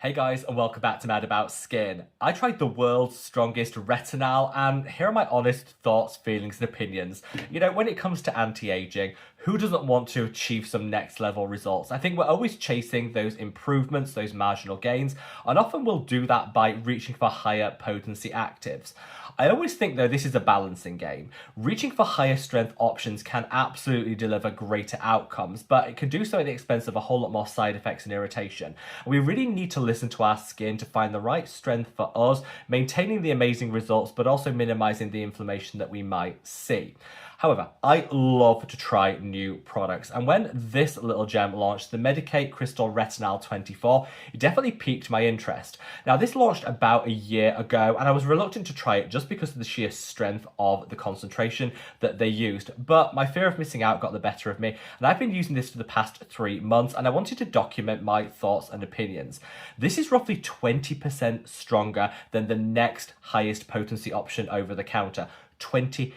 Hey guys, and welcome back to Mad About Skin. I tried the world's strongest retinol, and here are my honest thoughts, feelings, and opinions. You know, when it comes to anti-aging, who doesn't want to achieve some next level results? I think we're always chasing those improvements, those marginal gains, and often we'll do that by reaching for higher potency actives. I always think though this is a balancing game. Reaching for higher strength options can absolutely deliver greater outcomes, but it can do so at the expense of a whole lot more side effects and irritation. We really need to listen to our skin to find the right strength for us, maintaining the amazing results, but also minimizing the inflammation that we might see. However, I love to try new products, and when this little gem launched, the Medik8 Crystal Retinal 24, it definitely piqued my interest. Now, this launched about a year ago, and I was reluctant to try it just because of the sheer strength of the concentration that they used, but my fear of missing out got the better of me, and I've been using this for the past 3 months, and I wanted to document my thoughts and opinions. This is roughly 20% stronger than the next highest potency option over the counter. 20%.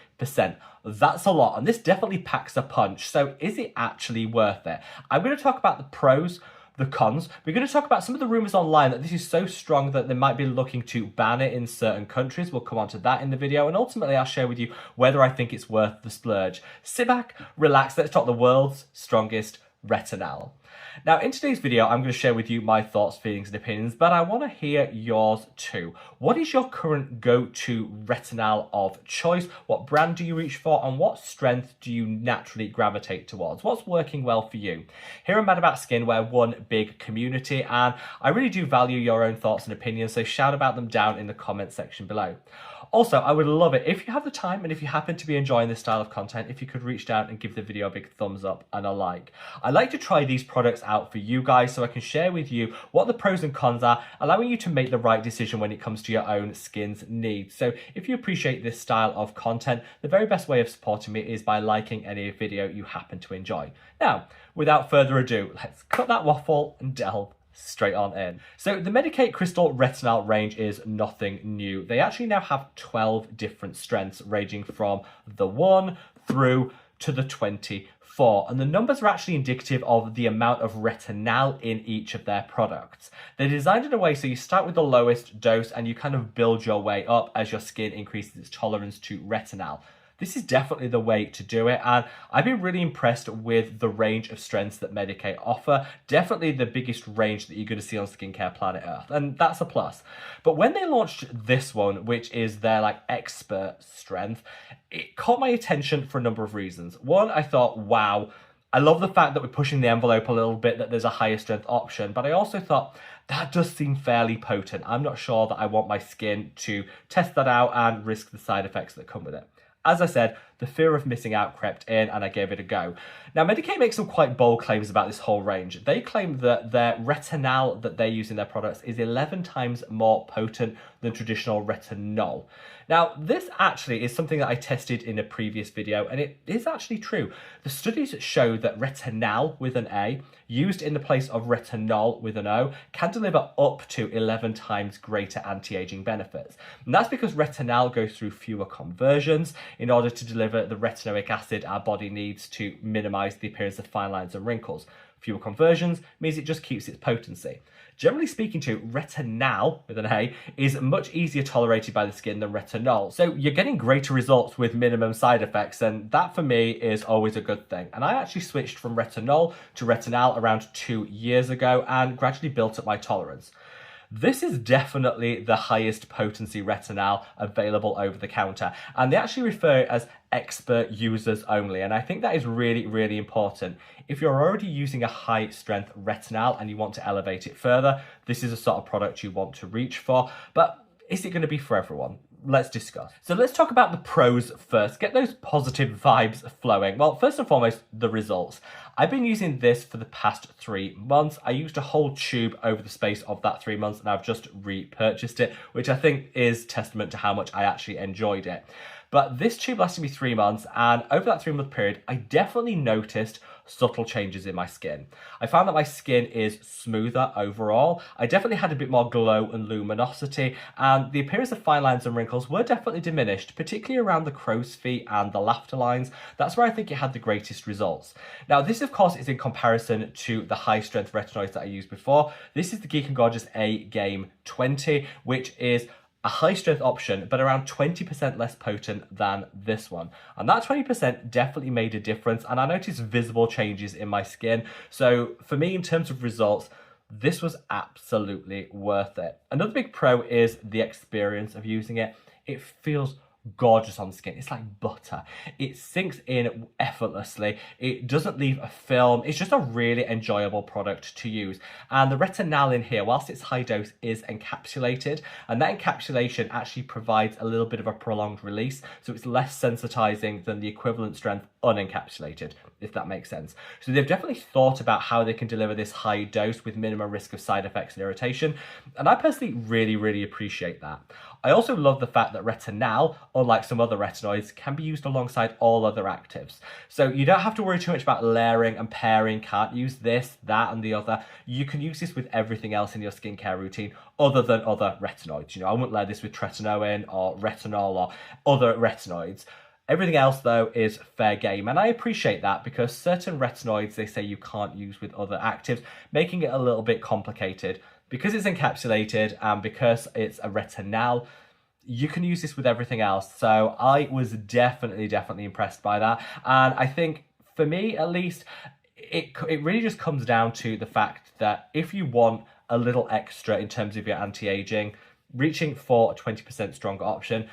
That's a lot, and this definitely packs a punch. So is it actually worth it? I'm going to talk about the pros, the cons. We're going to talk about some of the rumors online that this is so strong that they might be looking to ban it in certain countries. We'll come on to that in the video, and ultimately I'll share with you whether I think it's worth the splurge. Sit back, relax, let's talk the world's strongest retinol. Now, in today's video, I'm going to share with you my thoughts, feelings, and opinions, but I want to hear yours too. What is your current go-to retinol of choice? What brand do you reach for, and what strength do you naturally gravitate towards? What's working well for you? Here at Mad About Skin, we're one big community, and I really do value your own thoughts and opinions, so shout about them down in the comment section below. Also, I would love it if you have the time and if you happen to be enjoying this style of content, if you could reach down and give the video a big thumbs up and a like. I like to try these products out for you guys so I can share with you what the pros and cons are, allowing you to make the right decision when it comes to your own skin's needs. So if you appreciate this style of content, the very best way of supporting me is by liking any video you happen to enjoy. Now, without further ado, let's cut that waffle and delve straight on in. So the Medik8 Crystal Retinal range is nothing new. They actually now have 12 different strengths ranging from the 1 through to the 24, and the numbers are actually indicative of the amount of retinol in each of their products. They're designed in a way so you start with the lowest dose and you kind of build your way up as your skin increases its tolerance to retinol. This is definitely the way to do it, and I've been really impressed with the range of strengths that Medik8 offer. Definitely the biggest range that you're going to see on skincare planet Earth, and that's a plus. But when they launched this one, which is their expert strength, it caught my attention for a number of reasons. One, I thought, wow, I love the fact that we're pushing the envelope a little bit, that there's a higher strength option, but I also thought, that does seem fairly potent. I'm not sure that I want my skin to test that out and risk the side effects that come with it. As I said, the fear of missing out crept in and I gave it a go. Now, Medik8 makes some quite bold claims about this whole range. They claim that their retinol that they use in their products is 11 times more potent than traditional retinol. Now, this actually is something that I tested in a previous video, and it is actually true. The studies show that retinol with an A, used in the place of retinol with an O, can deliver up to 11 times greater anti-aging benefits. And that's because retinol goes through fewer conversions in order to deliver the retinoic acid our body needs to minimize the appearance of fine lines and wrinkles. Fewer conversions means it just keeps its potency. Generally speaking too, retinol with an A is much easier tolerated by the skin than retinol. So you're getting greater results with minimum side effects, and that for me is always a good thing. And I actually switched from retinol to retinol around 2 years ago and gradually built up my tolerance. This is definitely the highest potency retinol available over the counter, and they actually refer it as expert users only, and I think that is really, really important. If you're already using a high strength retinol and you want to elevate it further, this is a sort of product you want to reach for, but is it going to be for everyone? Let's discuss. So let's talk about the pros first. Get those positive vibes flowing. Well, first and foremost, the results. I've been using this for the past 3 months. I used a whole tube over the space of that 3 months, and I've just repurchased it, which I think is testament to how much I actually enjoyed it. But this tube lasted me 3 months, and over that 3-month period, I definitely noticed subtle changes in my skin. I found that my skin is smoother overall. I definitely had a bit more glow and luminosity, and the appearance of fine lines and wrinkles were definitely diminished, particularly around the crow's feet and the laughter lines. That's where I think it had the greatest results. Now, this of course is in comparison to the high strength retinoids that I used before. This is the Geek and Gorgeous A Game 20, which is a high strength option, but around 20% less potent than this one. And that 20% definitely made a difference, and I noticed visible changes in my skin. So for me, in terms of results, this was absolutely worth it. Another big pro is the experience of using it. It feels gorgeous on the skin. It's like butter. It sinks in effortlessly. It doesn't leave a film. It's just a really enjoyable product to use. And the retinol in here, whilst it's high dose, is encapsulated, and that encapsulation actually provides a little bit of a prolonged release, so it's less sensitizing than the equivalent strength unencapsulated, if that makes sense. So they've definitely thought about how they can deliver this high dose with minimum risk of side effects and irritation, and I personally really appreciate that. I also love the fact that retinol, unlike some other retinoids, can be used alongside all other actives. So you don't have to worry too much about layering and pairing, can't use this, that, and the other. You can use this with everything else in your skincare routine other than other retinoids. You know, I wouldn't layer this with tretinoin or retinol or other retinoids. Everything else, though, is fair game, and I appreciate that because certain retinoids they say you can't use with other actives, making it a little bit complicated. Because it's encapsulated and because it's a retinol, you can use this with everything else. So I was definitely impressed by that. And I think, for me at least, it really just comes down to the fact that if you want a little extra in terms of your anti-aging, reaching for a 20% stronger option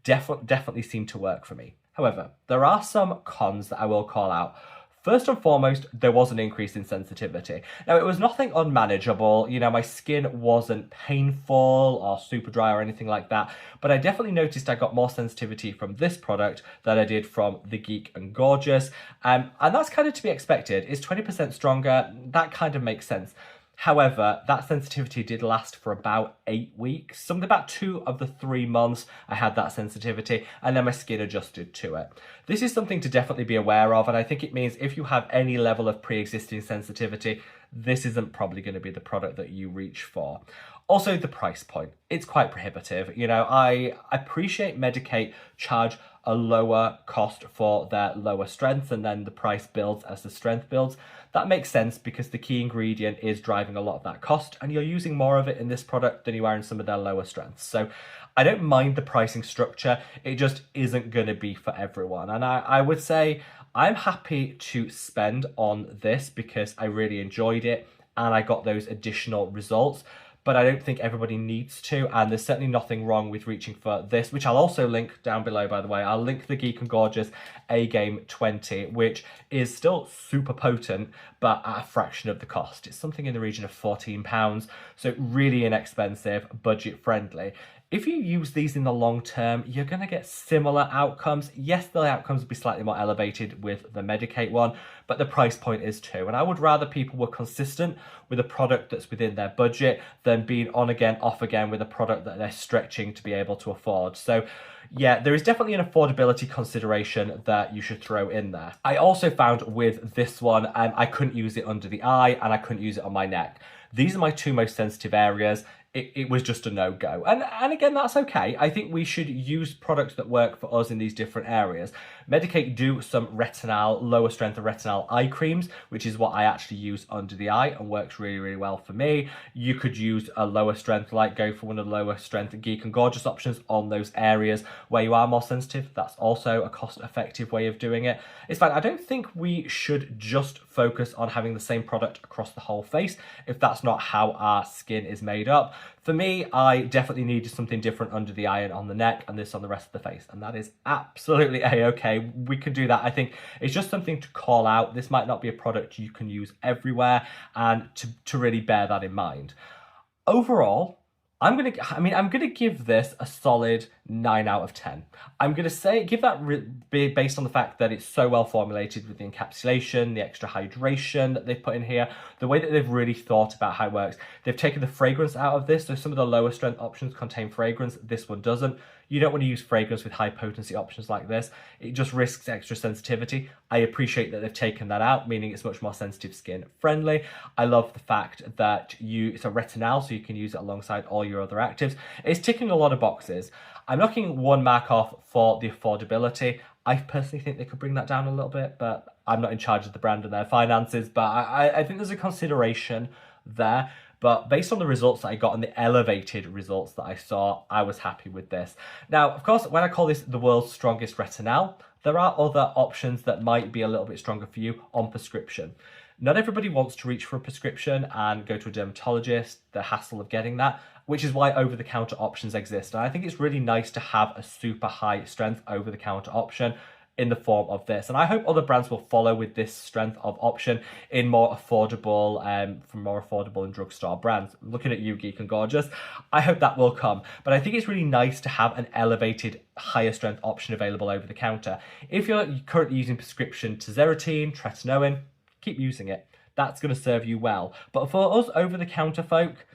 definitely seemed to work for me. However, there are some cons that I will call out. First and foremost, there was an increase in sensitivity. Now, it was nothing unmanageable. You know, my skin wasn't painful or super dry or anything like that, but I definitely noticed I got more sensitivity from this product than I did from the Geek and Gorgeous. And that's kind of to be expected. It's 20% stronger. That kind of makes sense. However, that sensitivity did last for about 8 weeks. Something about 2 of the 3 months I had that sensitivity, and then my skin adjusted to it. This is something to definitely be aware of, and I think it means if you have any level of pre-existing sensitivity, this isn't probably going to be the product that you reach for. Also, the price point. It's quite prohibitive. You know, I appreciate Medik8 charge a lower cost for their lower strengths, and then the price builds as the strength builds. That makes sense because the key ingredient is driving a lot of that cost, and you're using more of it in this product than you are in some of their lower strengths. So I don't mind the pricing structure. It just isn't going to be for everyone. And I would say I'm happy to spend on this because I really enjoyed it and I got those additional results. But I don't think everybody needs to, and there's certainly nothing wrong with reaching for this, which I'll also link down below, by the way. I'll link the Geek and Gorgeous A Game 20, which is still super potent, but at a fraction of the cost. It's something in the region of £14, so really inexpensive, budget friendly. If you use these in the long term, you're going to get similar outcomes. Yes, the outcomes will be slightly more elevated with the Medik8 one, but the price point is too. And I would rather people were consistent with a product that's within their budget than being on again, off again with a product that they're stretching to be able to afford. So yeah, there is definitely an affordability consideration that you should throw in there. I also found with this one, I couldn't use it under the eye and I couldn't use it on my neck. These are my 2 most sensitive areas. It was just a no-go. And again, that's okay. I think we should use products that work for us in these different areas. Medik8 do some retinol, lower strength of retinol eye creams, which is what I actually use under the eye and works really well for me. You could use a lower strength, like go for one of the lower strength Geek and Gorgeous options on those areas where you are more sensitive. That's also a cost-effective way of doing it. It's fine. I don't think we should just focus on having the same product across the whole face if that's not how our skin is made up. For me, I definitely needed something different under the eye and on the neck, and this on the rest of the face, and that is absolutely a-okay. We can do that. I think it's just something to call out. This might not be a product you can use everywhere, and to really bear that in mind. Overall, I'm gonna give this a solid 9 out of 10. I'm going to say, give that based on the fact that it's so well formulated with the encapsulation, the extra hydration that they've put in here, the way that they've really thought about how it works. They've taken the fragrance out of this, so some of the lower strength options contain fragrance, this one doesn't. You don't want to use fragrance with high potency options like this. It just risks extra sensitivity. I appreciate that they've taken that out, meaning it's much more sensitive skin friendly. I love the fact that it's a retinol, so you can use it alongside all your other actives. It's ticking a lot of boxes. I'm knocking one mark off for the affordability. I personally think they could bring that down a little bit, but I'm not in charge of the brand and their finances, but I think there's a consideration there. But based on the results that I got and the elevated results that I saw, I was happy with this. Now, of course, when I call this the world's strongest retinol, there are other options that might be a little bit stronger for you on prescription. Not everybody wants to reach for a prescription and go to a dermatologist, the hassle of getting that, which is why over-the-counter options exist. And I think it's really nice to have a super high strength over-the-counter option in the form of this. And I hope other brands will follow with this strength of option in more affordable, from more affordable and drugstore brands. I'm looking at you, Geek and Gorgeous. I hope that will come. But I think it's really nice to have an elevated, higher strength option available over the counter. If you're currently using prescription tazarotene, tretinoin, keep using it. That's going to serve you well. But for us over-the-counter folk,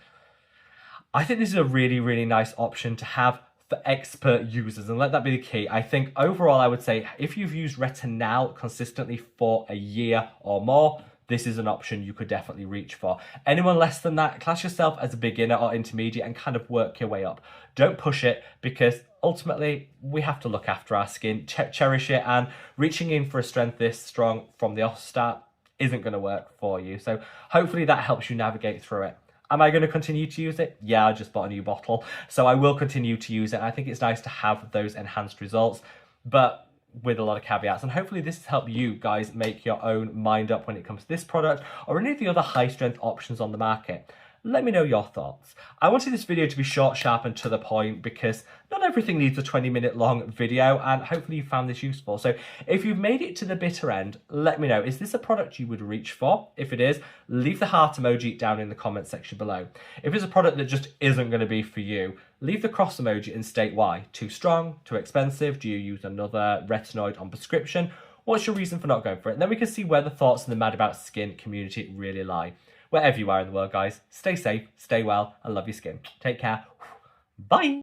I think this is a really, really nice option to have for expert users, and let that be the key. I think overall, I would say if you've used Retinol consistently for a year or more, this is an option you could definitely reach for. Anyone less than that, class yourself as a beginner or intermediate and kind of work your way up. Don't push it, because ultimately we have to look after our skin, cherish it, and reaching in for a strength this strong from the offstart isn't going to work for you. So hopefully that helps you navigate through it. Am I going to continue to use it? Yeah, I just bought a new bottle, so I will continue to use it. I think it's nice to have those enhanced results, but with a lot of caveats. And hopefully this has helped you guys make your own mind up when it comes to this product or any of the other high strength options on the market. Let me know your thoughts. I wanted this video to be short, sharp, and to the point, because not everything needs a 20-minute long video, and hopefully you found this useful. So if you've made it to the bitter end, let me know. Is this a product you would reach for? If it is, leave the heart emoji down in the comment section below. If it's a product that just isn't going to be for you, leave the cross emoji and state why. Too strong? Too expensive? Do you use another retinoid on prescription? What's your reason for not going for it? And then we can see where the thoughts in the Mad About Skin community really lie. Wherever you are in the world, guys, stay safe, stay well, and love your skin. Take care. Bye.